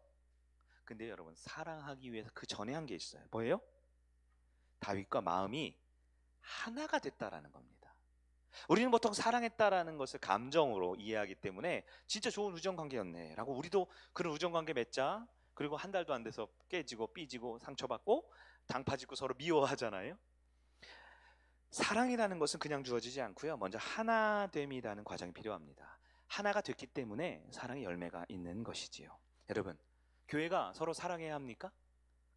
근데 여러분 사랑하기 위해서 그 전에 한 게 있어요. 뭐예요? 다윗과 마음이 하나가 됐다라는 겁니다. 우리는 보통 사랑했다라는 것을 감정으로 이해하기 때문에 진짜 좋은 우정관계였네 라고 우리도 그런 우정관계 맺자 그리고 한 달도 안 돼서 깨지고 삐지고 상처받고 당파짓고 서로 미워하잖아요. 사랑이라는 것은 그냥 주어지지 않고요. 먼저 하나됨이라는 과정이 필요합니다. 하나가 됐기 때문에 사랑의 열매가 있는 것이지요. 여러분 교회가 서로 사랑해야 합니까?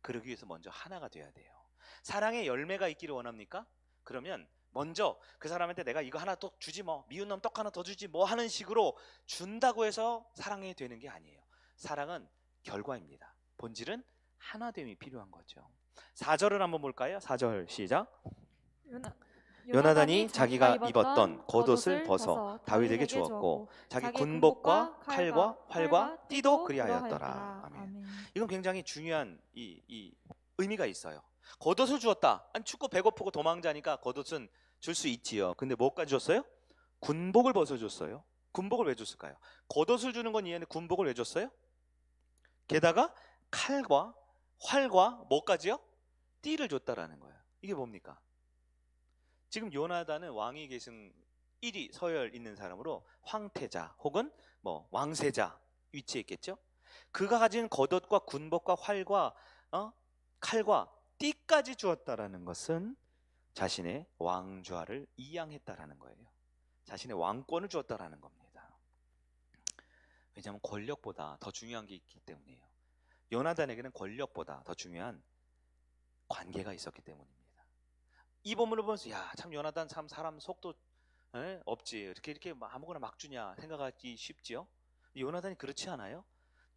그러기 위해서 먼저 하나가 돼야 돼요. 사랑의 열매가 있기를 원합니까? 그러면 먼저 그 사람한테 내가 이거 하나 또 주지 뭐 미운 놈 떡 하나 더 주지 뭐 하는 식으로 준다고 해서 사랑이 되는 게 아니에요. 사랑은 결과입니다. 본질은 하나됨이 필요한 거죠. 4절을 한번 볼까요? 4절 시작. 요나단이 자기가 입었던 겉옷을 벗어 다윗에게 주었고 자기 군복과 칼과 활과 띠도 그리하였더라. 아멘. 이건 굉장히 중요한 이 의미가 있어요. 겉옷을 주었다. 아니 춥고 배고프고 도망자니까 겉옷은 줄 수 있지요. 근데 뭐까지 줬어요? 군복을 벗어줬어요. 군복을 왜 줬을까요? 겉옷을 주는 건 이해는 군복을 왜 줬어요? 게다가 칼과 활과 뭐까지요? 띠를 줬다라는 거예요. 이게 뭡니까? 지금 요나단은 왕위 계승 1위 서열 있는 사람으로 황태자 혹은 뭐 왕세자 위치에 있겠죠. 그가 가진 겉옷과 군복과 활과 칼과 띠까지 주었다라는 것은 자신의 왕좌를 이양했다라는 거예요. 자신의 왕권을 주었다라는 겁니다. 왜냐하면 권력보다 더 중요한 게 있기 때문이에요. 요나단에게는 권력보다 더 중요한 관계가 있었기 때문입니다. 이 본문을 보면서 야, 참 요나단 참 사람 속도 없지. 이렇게 아무거나 막 주냐 생각하기 쉽지요. 요나단이 그렇지 않아요.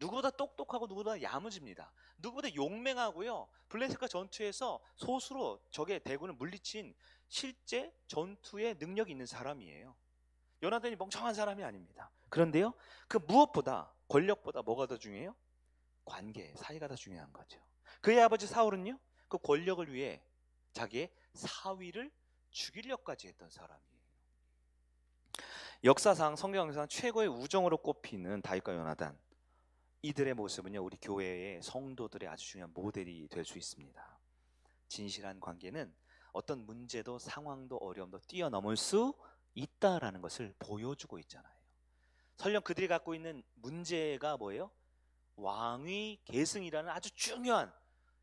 누구보다 똑똑하고 누구보다 야무집니다. 누구보다 용맹하고요. 블레셋과 전투에서 소수로 적의 대군을 물리친 실제 전투의 능력이 있는 사람이에요. 요나단이 멍청한 사람이 아닙니다. 그런데요, 그 무엇보다 권력보다 뭐가 더 중요해요? 관계, 사이가 더 중요한 거죠. 그의 아버지 사울은요, 그 권력을 위해 자기의 사위를 죽이려까지 했던 사람이에요. 역사상 성경상 최고의 우정으로 꼽히는 다윗과 요나단, 이들의 모습은요 우리 교회의 성도들의 아주 중요한 모델이 될 수 있습니다. 진실한 관계는 어떤 문제도 상황도 어려움도 뛰어넘을 수 있다라는 것을 보여주고 있잖아요. 설령 그들이 갖고 있는 문제가 뭐예요? 왕위 계승이라는 아주 중요한,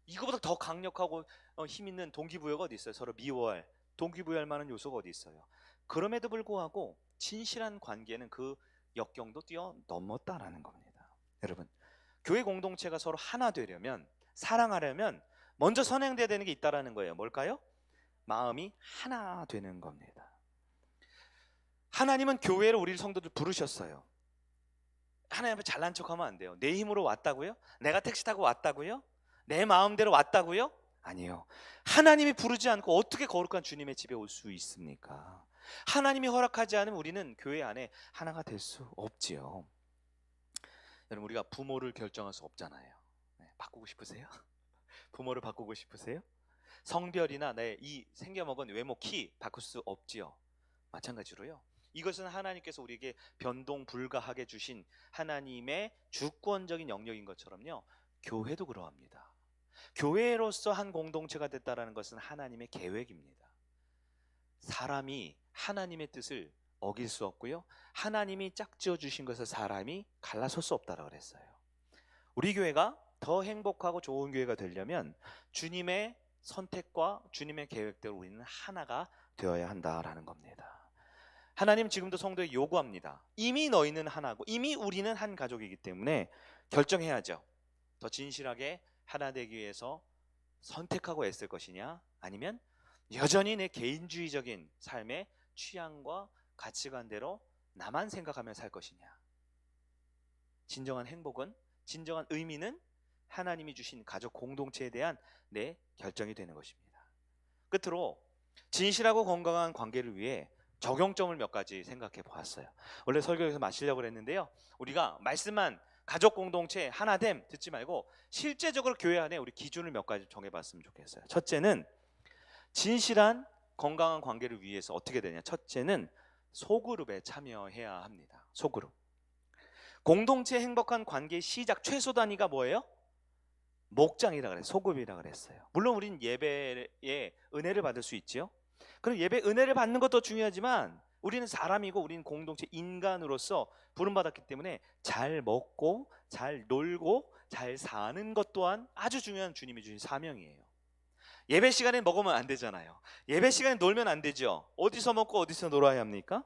이거보다 더 강력하고 힘 있는 동기부여가 어디 있어요? 서로 미워할, 동기부여할 만한 요소가 어디 있어요? 그럼에도 불구하고 진실한 관계는 그 역경도 뛰어넘었다라는 겁니다. 여러분, 교회 공동체가 서로 하나 되려면, 사랑하려면 먼저 선행돼야 되는 게 있다라는 거예요. 뭘까요? 마음이 하나 되는 겁니다. 하나님은 교회를 우리 성도들 부르셨어요. 하나님 앞에 잘난 척하면 안 돼요. 내 힘으로 왔다고요? 내가 택시 타고 왔다고요? 내 마음대로 왔다고요? 아니요. 하나님이 부르지 않고 어떻게 거룩한 주님의 집에 올 수 있습니까? 하나님이 허락하지 않으면 우리는 교회 안에 하나가 될 수 없지요. 여러분, 우리가 부모를 결정할 수 없잖아요. 바꾸고 싶으세요? 부모를 바꾸고 싶으세요? 성별이나 내 이 생겨먹은 외모 키 바꿀 수 없지요. 마찬가지로요, 이것은 하나님께서 우리에게 변동 불가하게 주신 하나님의 주권적인 영역인 것처럼요, 교회도 그러합니다. 교회로서 한 공동체가 됐다라는 것은 하나님의 계획입니다. 사람이 하나님의 뜻을 어길 수 없고요, 하나님이 짝지어 주신 것을 사람이 갈라설 수 없다라고 그랬어요. 우리 교회가 더 행복하고 좋은 교회가 되려면 주님의 선택과 주님의 계획대로 우리는 하나가 되어야 한다라는 겁니다. 하나님 지금도 성도에게 요구합니다. 이미 너희는 하나고 이미 우리는 한 가족이기 때문에 결정해야죠. 더 진실하게 하나 되기 위해서 선택하고 애쓸 것이냐, 아니면 여전히 내 개인주의적인 삶의 취향과 가치관대로 나만 생각하며 살 것이냐. 진정한 행복은, 진정한 의미는 하나님이 주신 가족 공동체에 대한 내 결정이 되는 것입니다. 끝으로 진실하고 건강한 관계를 위해 적용점을 몇 가지 생각해 보았어요. 원래 설교에서 마치려고 했는데요, 우리가 말씀만 가족 공동체 하나됨 듣지 말고 실제적으로 교회 안에 우리 기준을 몇 가지 정해봤으면 좋겠어요. 첫째는 진실한 건강한 관계를 위해서 어떻게 되냐. 첫째는 소그룹에 참여해야 합니다. 소그룹. 공동체 행복한 관계의 시작 최소 단위가 뭐예요? 목장이라 그래요. 소그룹이라 그랬어요. 물론 우리는 예배에 은혜를 받을 수 있지요. 그럼 예배 은혜를 받는 것도 중요하지만 우리는 사람이고 우리는 공동체 인간으로서 부름받았기 때문에 잘 먹고 잘 놀고 잘 사는 것 또한 아주 중요한 주님이 주신 사명이에요. 예배 시간에 먹으면 안 되잖아요. 예배 시간에 놀면 안 되죠. 어디서 먹고 어디서 놀아야 합니까?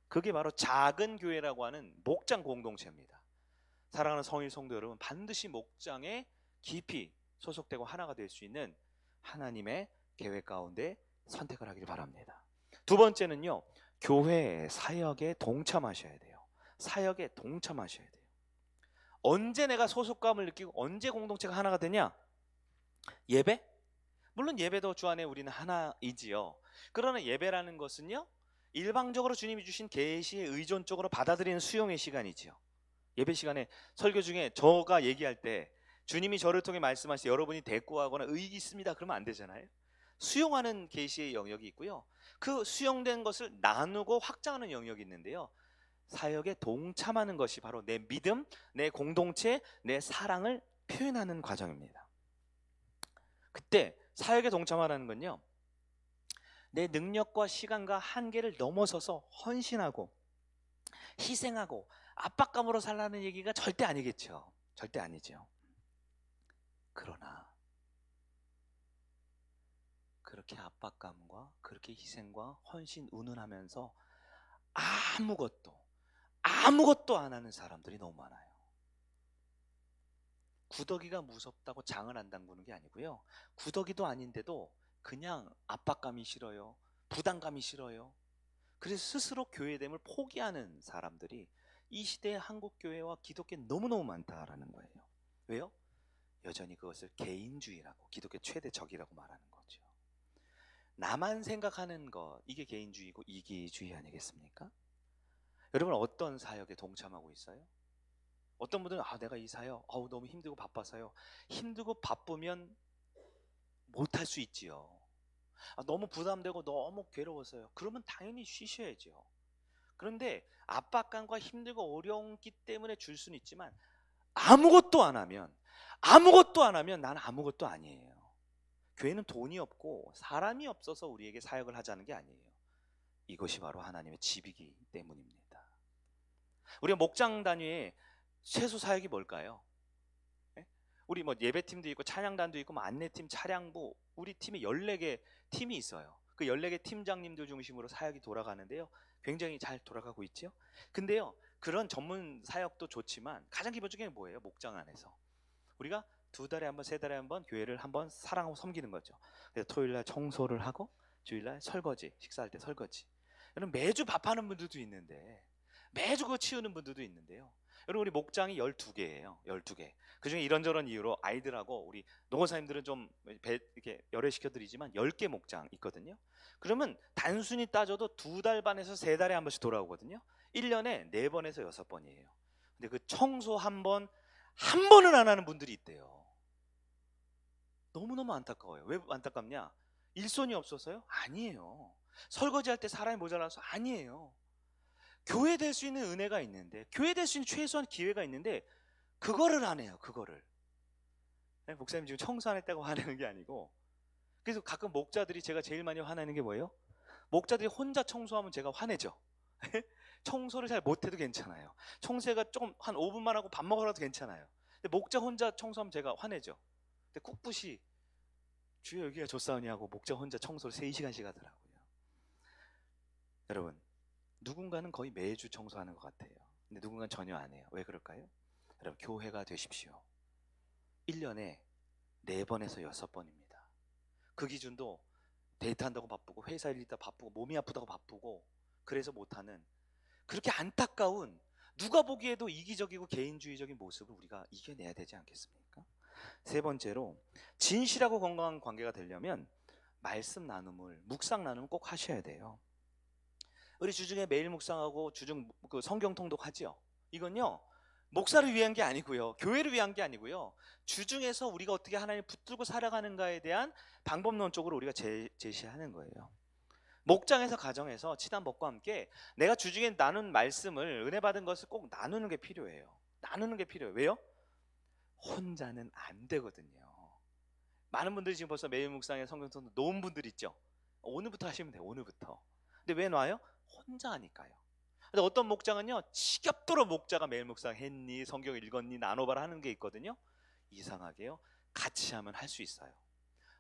그게 바로 작은 교회라고 하는 목장 공동체입니다. 사랑하는 성일 성도 여러분, 반드시 목장에 깊이 소속되고 하나가 될 수 있는 하나님의 계획 가운데 선택을 하길 바랍니다. 두 번째는요, 교회 사역에 동참하셔야 돼요. 사역에 동참하셔야 돼요. 언제 내가 소속감을 느끼고 언제 공동체가 하나가 되냐? 예배? 물론 예배도 주 안에 우리는 하나이지요. 그러나 예배라는 것은요, 일방적으로 주님이 주신 계시에 의존적으로 받아들이는 수용의 시간이지요. 예배 시간에 설교 중에 저가 얘기할 때 주님이 저를 통해 말씀하시 여러분이 대꾸하거나 의기 있습니다 그러면 안 되잖아요. 수용하는 계시의 영역이 있고요, 그 수용된 것을 나누고 확장하는 영역이 있는데요, 사역에 동참하는 것이 바로 내 믿음, 내 공동체, 내 사랑을 표현하는 과정입니다. 그때 사역에 동참하라는 건요, 내 능력과 시간과 한계를 넘어서서 헌신하고 희생하고 압박감으로 살라는 얘기가 절대 아니겠죠. 절대 아니죠. 그러나 그렇게 압박감과 그렇게 희생과 헌신 운운하면서 아무것도 안 하는 사람들이 너무 많아요. 구더기가 무섭다고 장을 안 담그는 게 아니고요, 구더기도 아닌데도 그냥 압박감이 싫어요, 부담감이 싫어요. 그래서 스스로 교회됨을 포기하는 사람들이 이 시대의 한국교회와 기독교에 너무너무 많다라는 거예요. 왜요? 여전히 그것을 개인주의라고, 기독교 최대 적이라고 말하는 거죠. 나만 생각하는 것, 이게 개인주의고 이기주의 아니겠습니까? 여러분 어떤 사역에 동참하고 있어요? 어떤 분들은 내가 이 사역 너무 힘들고 바빠서요. 힘들고 바쁘면 못할 수 있지요. 너무 부담되고 너무 괴로워서요. 그러면 당연히 쉬셔야죠. 그런데 압박감과 힘들고 어려웠기 때문에 줄 수는 있지만 아무것도 안 하면 나는 아무것도 아니에요. 교회는 돈이 없고 사람이 없어서 우리에게 사역을 하자는 게 아니에요. 이것이 바로 하나님의 집이기 때문입니다. 우리가 목장 단위의 최소 사역이 뭘까요? 우리 예배팀도 있고 찬양단도 있고 안내팀, 차량부, 우리 팀에 14개 팀이 있어요. 그 14개 팀장님들 중심으로 사역이 돌아가는데요, 굉장히 잘 돌아가고 있죠. 근데요, 그런 전문 사역도 좋지만 가장 기본적인 게 뭐예요? 목장 안에서 우리가 2달에 한 번, 3달에 한 번 교회를 한번 사랑하고 섬기는 거죠. 그래서 토요일날 청소를 하고 주일날 설거지, 식사할 때 설거지. 여러분 매주 밥하는 분들도 있는데, 매주 그거 치우는 분들도 있는데요, 여러분 우리 목장이 12개예요. 12개. 그중에 이런저런 이유로 아이들하고 우리 농어사님들은 좀 이렇게 열애시켜 드리지만 10개 목장 있거든요. 그러면 단순히 따져도 2달 반에서 3달에 한 번씩 돌아오거든요. 1년에 4번에서 6번이에요. 근데 그 청소 한 번은 안 하는 분들이 있대요. 너무너무 안타까워요. 왜 안타깝냐? 일손이 없어서요? 아니에요. 설거지할 때 사람이 모자라서? 아니에요. 교회 될 수 있는 은혜가 있는데, 교회 될 수 있는 최소한 기회가 있는데 그거를 안 해요. 그거를. 목사님 지금 청소 안 했다고 화내는 게 아니고, 그래서 가끔 목자들이 제가 제일 많이 화내는 게 뭐예요? 목자들이 혼자 청소하면 제가 화내죠. 청소를 잘 못해도 괜찮아요. 청소가 조금 한 5분만 하고 밥 먹으라도 괜찮아요. 근데 목자 혼자 청소하면 제가 화내죠. 근데 꿋꿋이 주여 여기가 조사원이 하고 목자 혼자 청소를 3시간씩 하더라고요. 여러분, 누군가는 거의 매주 청소하는 것 같아요. 근데 누군가는 전혀 안 해요. 왜 그럴까요? 여러분, 교회가 되십시오. 1년에 4번에서 6번입니다. 그 기준도 데이트한다고 바쁘고 회사 일 있다 바쁘고 몸이 아프다고 바쁘고 그래서 못하는, 그렇게 안타까운, 누가 보기에도 이기적이고 개인주의적인 모습을 우리가 이겨내야 되지 않겠습니까? 세 번째로, 진실하고 건강한 관계가 되려면 말씀 나눔을, 묵상 나눔을 꼭 하셔야 돼요. 우리 주중에 매일 묵상하고 주중 그 성경 통독하지요. 이건요, 목사를 위한 게 아니고요, 교회를 위한 게 아니고요, 주중에서 우리가 어떻게 하나님을 붙들고 살아가는가에 대한 방법론적으로 우리가 제시하는 거예요. 목장에서 가정에서 친한 법과 함께 내가 주중에 나눈 말씀을, 은혜 받은 것을 꼭 나누는 게 필요해요. 나누는 게 필요해요. 왜요? 혼자는 안 되거든요. 많은 분들이 지금 벌써 매일 묵상에 성경 통독 놓은 분들 있죠. 오늘부터 하시면 돼요. 오늘부터. 근데 왜 놔요? 혼자 하니까요. 근데 어떤 목장은요, 지겹도록 목자가 매일 묵상 했니, 성경 읽었니, 나눠봐라 하는 게 있거든요. 이상하게요, 같이 하면 할 수 있어요.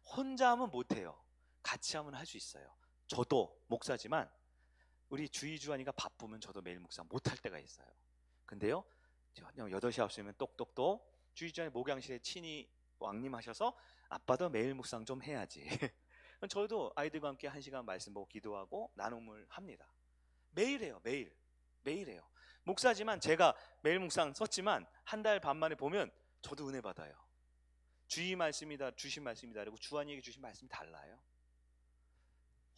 혼자 하면 못해요. 같이 하면 할 수 있어요. 저도 목사지만 우리 주희 주한이가 바쁘면 저도 매일 묵상 못할 때가 있어요. 근데요, 8시 9시면 똑똑똑 주희 주한이 목양실에 친히 왕림하셔서 아빠도 매일 묵상 좀 해야지. 저도 아이들과 함께 1시간 말씀 보고 기도하고 나눔을 합니다. 매일 해요. 매일 해요. 목사지만 제가 매일 묵상 썼지만 한 달 반 만에 보면 저도 은혜 받아요. 주의 말씀이다, 주신 말씀이다, 그리고 주한이에게 주신 말씀이 달라요.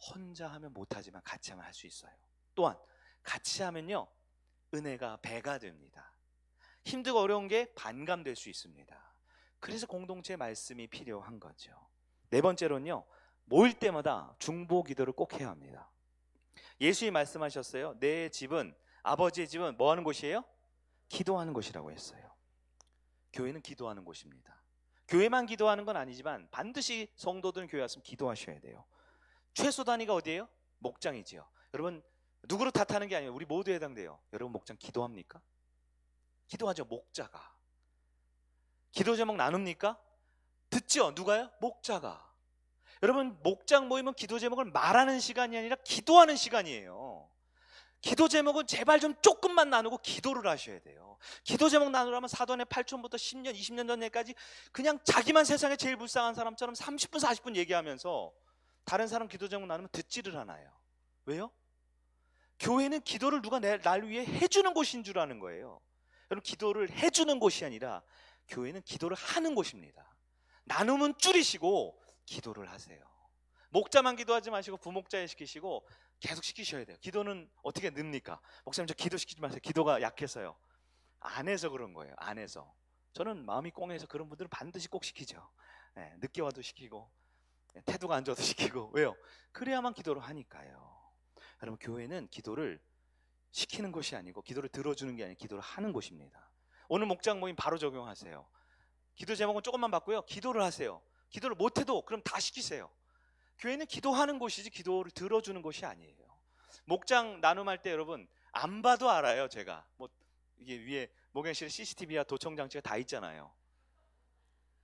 혼자 하면 못하지만 같이 하면 할 수 있어요. 또한 같이 하면요, 은혜가 배가 됩니다. 힘들고 어려운 게 반감될 수 있습니다. 그래서 공동체 말씀이 필요한 거죠. 네 번째로는요, 모일 때마다 중보 기도를 꼭 해야 합니다. 예수님이 말씀하셨어요. 내 집은, 아버지의 집은 뭐 하는 곳이에요? 기도하는 곳이라고 했어요. 교회는 기도하는 곳입니다. 교회만 기도하는 건 아니지만 반드시 성도들은 교회 왔으면 기도하셔야 돼요. 최소 단위가 어디예요? 목장이지요. 여러분, 누구로 탓하는 게 아니에요. 우리 모두에 해당돼요. 여러분, 목장 기도합니까? 기도하죠. 목자가. 기도 제목 나눕니까? 듣죠. 누가요? 목자가. 여러분, 목장 모이면 기도 제목을 말하는 시간이 아니라 기도하는 시간이에요. 기도 제목은 제발 좀 조금만 나누고 기도를 하셔야 돼요. 기도 제목 나누려면 사도의 8촌부터 10년, 20년 전에까지 그냥 자기만 세상에 제일 불쌍한 사람처럼 30분, 40분 얘기하면서 다른 사람 기도 제목 나누면 듣지를 않아요. 왜요? 교회는 기도를 누가 날 위해 해주는 곳인 줄 아는 거예요. 여러분, 기도를 해주는 곳이 아니라 교회는 기도를 하는 곳입니다. 나눔은 줄이시고 기도를 하세요. 목자만 기도하지 마시고 부목자에 시키시고 계속 시키셔야 돼요. 기도는 어떻게 늡니까? 목사님, 저 기도시키지 마세요. 기도가 약해서요. 안 해서 그런 거예요. 안 해서. 저는 마음이 꽁해서 그런 분들은 반드시 꼭 시키죠. 네, 늦게 와도 시키고 태도가 안 좋아도 시키고. 왜요? 그래야만 기도를 하니까요. 여러분, 교회는 기도를 시키는 것이 아니고 기도를 들어주는 게 아니고 기도를 하는 곳입니다. 오늘 목장 모임 바로 적용하세요. 기도 제목은 조금만 바꾸요, 기도를 하세요. 기도를 못해도 그럼 다 시키세요. 교회는 기도하는 곳이지 기도를 들어주는 곳이 아니에요. 목장 나눔할 때 여러분, 안 봐도 알아요. 제가 뭐 이게 위에 목양실에 CCTV와 도청 장치가 다 있잖아요.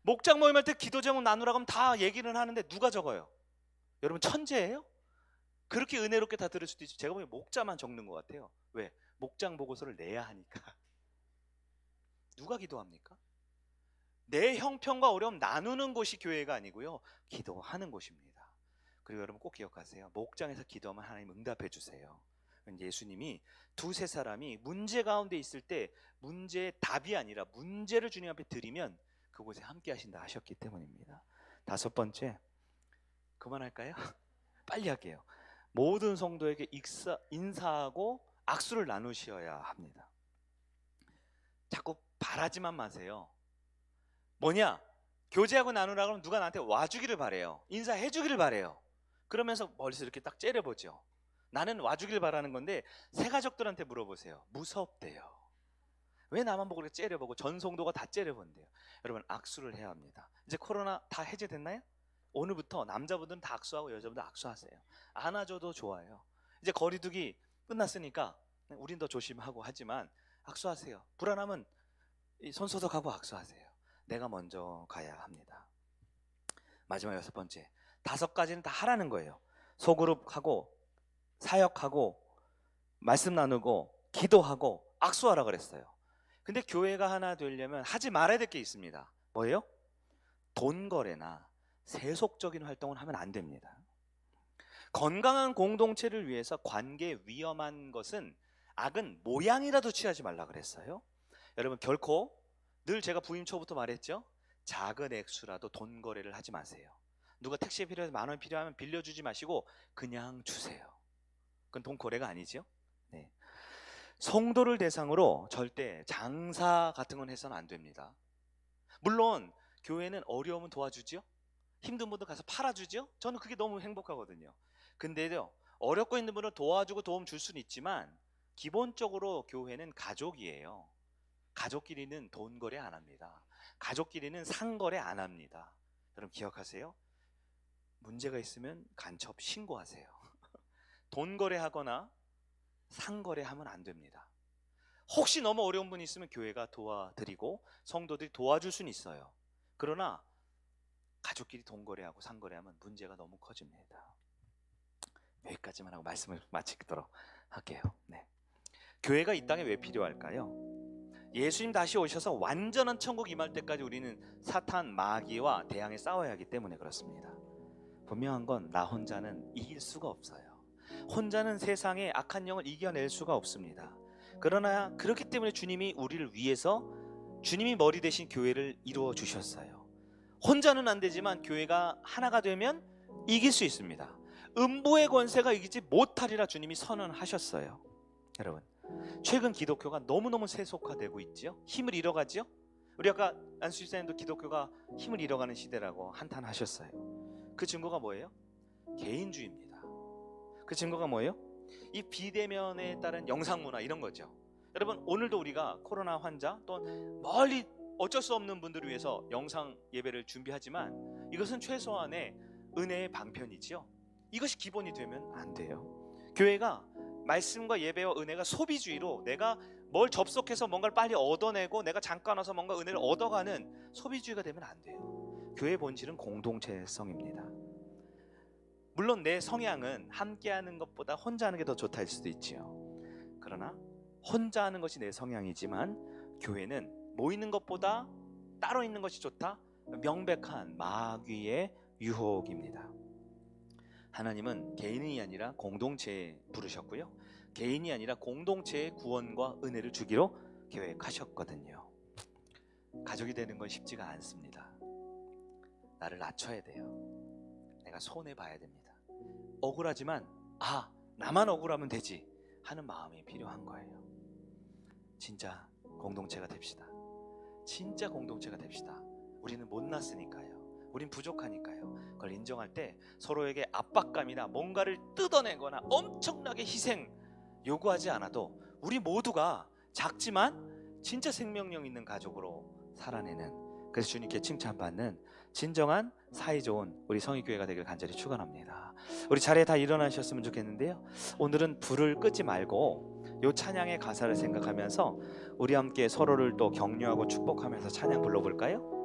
목장 모임할 때 기도 제목 나누라고 하면 다 얘기를 하는데 누가 적어요? 여러분, 천재예요? 그렇게 은혜롭게 다 들을 수도 있죠. 제가 보기엔 목자만 적는 것 같아요. 왜? 목장 보고서를 내야 하니까. 누가 기도합니까? 내 형편과 어려움 나누는 곳이 교회가 아니고요, 기도하는 곳입니다. 그리고 여러분 꼭 기억하세요. 목장에서 기도하면 하나님 응답해 주세요. 예수님이 두세 사람이 문제 가운데 있을 때 문제의 답이 아니라 문제를 주님 앞에 드리면 그곳에 함께 하신다 하셨기 때문입니다. 다섯 번째, 그만할까요? 빨리 할게요. 모든 성도에게 인사하고 악수를 나누셔야 합니다. 자꾸 바라지만 마세요. 뭐냐? 교제하고 나누라고 하면 누가 나한테 와주기를 바래요. 인사해주기를 바래요. 그러면서 멀리서 이렇게 딱 째려보죠. 나는 와주길 바라는 건데 새 가족들한테 물어보세요. 무섭대요. 왜 나만 보고 그렇게 째려보고 전 성도가 다 째려본대요. 여러분, 악수를 해야 합니다. 이제 코로나 다 해제됐나요? 오늘부터 남자분들은 다 악수하고 여자분들 악수하세요. 안아줘도 좋아요. 이제 거리두기 끝났으니까 우린 더 조심하고 하지만 악수하세요. 불안하면 손소독하고 악수하세요. 내가 먼저 가야 합니다. 마지막 6번째, 5가지는 다 하라는 거예요. 소그룹하고 사역하고 말씀 나누고 기도하고 악수하라 그랬어요. 근데 교회가 하나 되려면 하지 말아야 될 게 있습니다. 뭐예요? 돈 거래나 세속적인 활동을 하면 안 됩니다. 건강한 공동체를 위해서 관계에 위험한 것은, 악은 모양이라도 취하지 말라 그랬어요. 여러분, 결코, 늘 제가 부임 초부터 말했죠, 작은 액수라도 돈 거래를 하지 마세요. 누가 택시에 필요해서 10,000원 필요하면 빌려주지 마시고 그냥 주세요. 그건 돈 거래가 아니죠. 네. 성도를 대상으로 절대 장사 같은 건 해서는 안 됩니다. 물론 교회는 어려우면 도와주죠. 힘든 분들 가서 팔아주죠. 저는 그게 너무 행복하거든요. 근데요, 어렵고 있는 분을 도와주고 도움 줄 수는 있지만 기본적으로 교회는 가족이에요. 가족끼리는 돈 거래 안 합니다. 가족끼리는 상거래 안 합니다. 여러분 기억하세요? 문제가 있으면 간첩 신고하세요. 돈 거래하거나 상거래하면 안 됩니다. 혹시 너무 어려운 분이 있으면 교회가 도와드리고 성도들이 도와줄 수는 있어요. 그러나 가족끼리 돈 거래하고 상거래하면 문제가 너무 커집니다. 여기까지만 하고 말씀을 마치도록 할게요. 네. 교회가 이 땅에 왜 필요할까요? 예수님 다시 오셔서 완전한 천국 임할 때까지 우리는 사탄, 마귀와 대항해 싸워야 하기 때문에 그렇습니다. 분명한 건 나 혼자는 이길 수가 없어요. 혼자는 세상의 악한 영을 이겨낼 수가 없습니다. 그러나 그렇기 때문에 주님이 우리를 위해서 주님이 머리 대신 교회를 이루어 주셨어요. 혼자는 안 되지만 교회가 하나가 되면 이길 수 있습니다. 음부의 권세가 이기지 못하리라 주님이 선언하셨어요. 여러분, 최근 기독교가 너무너무 세속화되고 있죠. 힘을 잃어가죠. 우리 아까 안수 집사님도 기독교가 힘을 잃어가는 시대라고 한탄하셨어요. 그 증거가 뭐예요? 개인주의입니다. 그 증거가 뭐예요? 이 비대면에 따른 영상문화 이런 거죠. 여러분, 오늘도 우리가 코로나 환자 또 멀리 어쩔 수 없는 분들을 위해서 영상 예배를 준비하지만 이것은 최소한의 은혜의 방편이지요. 이것이 기본이 되면 안 돼요. 교회가 말씀과 예배와 은혜가 소비주의로 내가 뭘 접속해서 뭔가를 빨리 얻어내고 내가 잠깐 와서 뭔가 은혜를 얻어가는 소비주의가 되면 안 돼요. 교회의 본질은 공동체성입니다. 물론 내 성향은 함께하는 것보다 혼자 하는 게 더 좋다 할 수도 있지요. 그러나 혼자 하는 것이 내 성향이지만 교회는 모이는 것보다 따로 있는 것이 좋다, 명백한 마귀의 유혹입니다. 하나님은 개인이 아니라 공동체에 부르셨고요, 개인이 아니라 공동체의 구원과 은혜를 주기로 계획하셨거든요. 가족이 되는 건 쉽지가 않습니다. 나를 낮춰야 돼요. 내가 손해봐야 됩니다. 억울하지만 나만 억울하면 되지 하는 마음이 필요한 거예요. 진짜 공동체가 됩시다. 진짜 공동체가 됩시다. 우리는 못났으니까요. 우린 부족하니까요. 그걸 인정할 때 서로에게 압박감이나 뭔가를 뜯어내거나 엄청나게 희생 요구하지 않아도 우리 모두가 작지만 진짜 생명력 있는 가족으로 살아내는, 그래서 주님께 칭찬받는 진정한 사이좋은 우리 성의교회가 되길 간절히 축원합니다. 우리 자리에 다 일어나셨으면 좋겠는데요, 오늘은 불을 끄지 말고 요 찬양의 가사를 생각하면서 우리 함께 서로를 또 격려하고 축복하면서 찬양 불러볼까요?